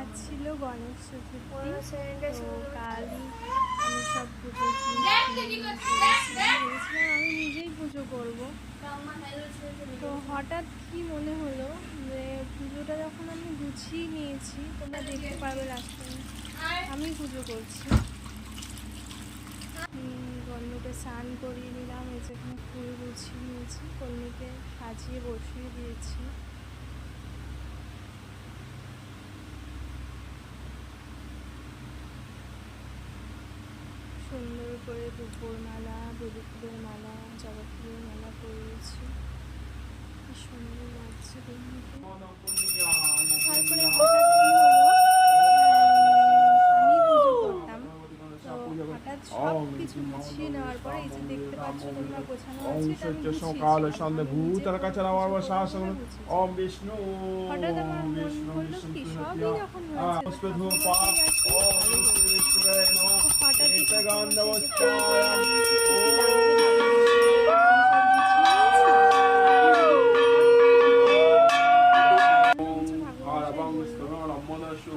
আজ ছিল গণেশ চতুর্থী, তো কালই আমি সব পুজো আমি নিজেই পুজো করবো। তো হঠাৎ কি মনে হলো যে পুজোটা যখন আমি গুছিয়ে নিয়েছি, তোমরা দেখতে পারবে লাস্টে আমি পুজো করছি। কর্ণকে স্নান করিয়ে নিলাম, এই যেখানে ফুল গুছিয়ে নিয়েছি, কর্ণীকে সাজিয়ে বসিয়ে দিয়েছি। সুন্দর করে দুপুর মালা, বেলি ফুলের মালা, জবা ফুলের মালা পরিয়েছি, কি সুন্দর লাগছে কর্ণীকে। তারপরে হঠাৎ কি হলো, আমি পুজো করতাম, তো হঠাৎ সব কিছু গুছিয়ে নেওয়ার পরে এই যে দেখতে পাচ্ছ তোমরা গোছানো আছে, হঠাৎ আমার মন বললো কি সবই যখন হয়েছে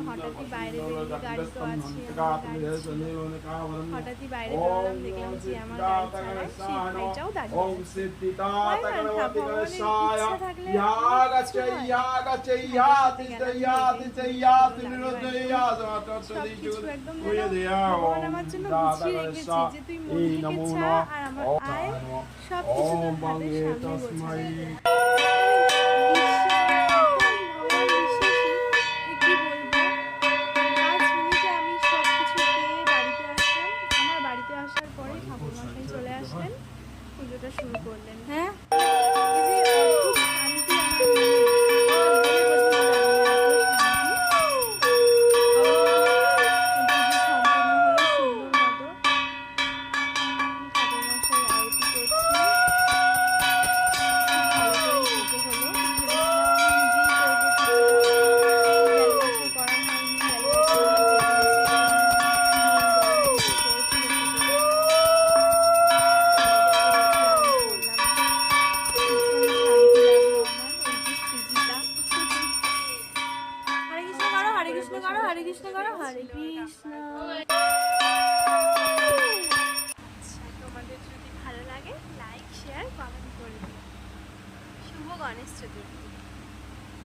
হঠাৎই বাইরে গাড়ি তো আছে, হঠাৎই বাইরে বেরোলাম, দেখলাম যে আমার গাড়ি ছাড়ায় সেই ভাইটাও দাঁড়িয়ে সবকিছু একদম ভগবান আমার জন্য গুছিয়ে রেখেছে যে তুই মন্দিরকে ছাড় আর আমার আয়, সবকিছু তোর হাতের সামনে গোছানো। পুজোটা শুরু করলেন। হ্যাঁ, হরে কৃষ্ণ করো, হরে কৃষ্ণ। আচ্ছা, তোমাদের যদি ভালো লাগে লাইক শেয়ার কমেন্ট করে দিও। শুভ গণেশ চতুর্থী।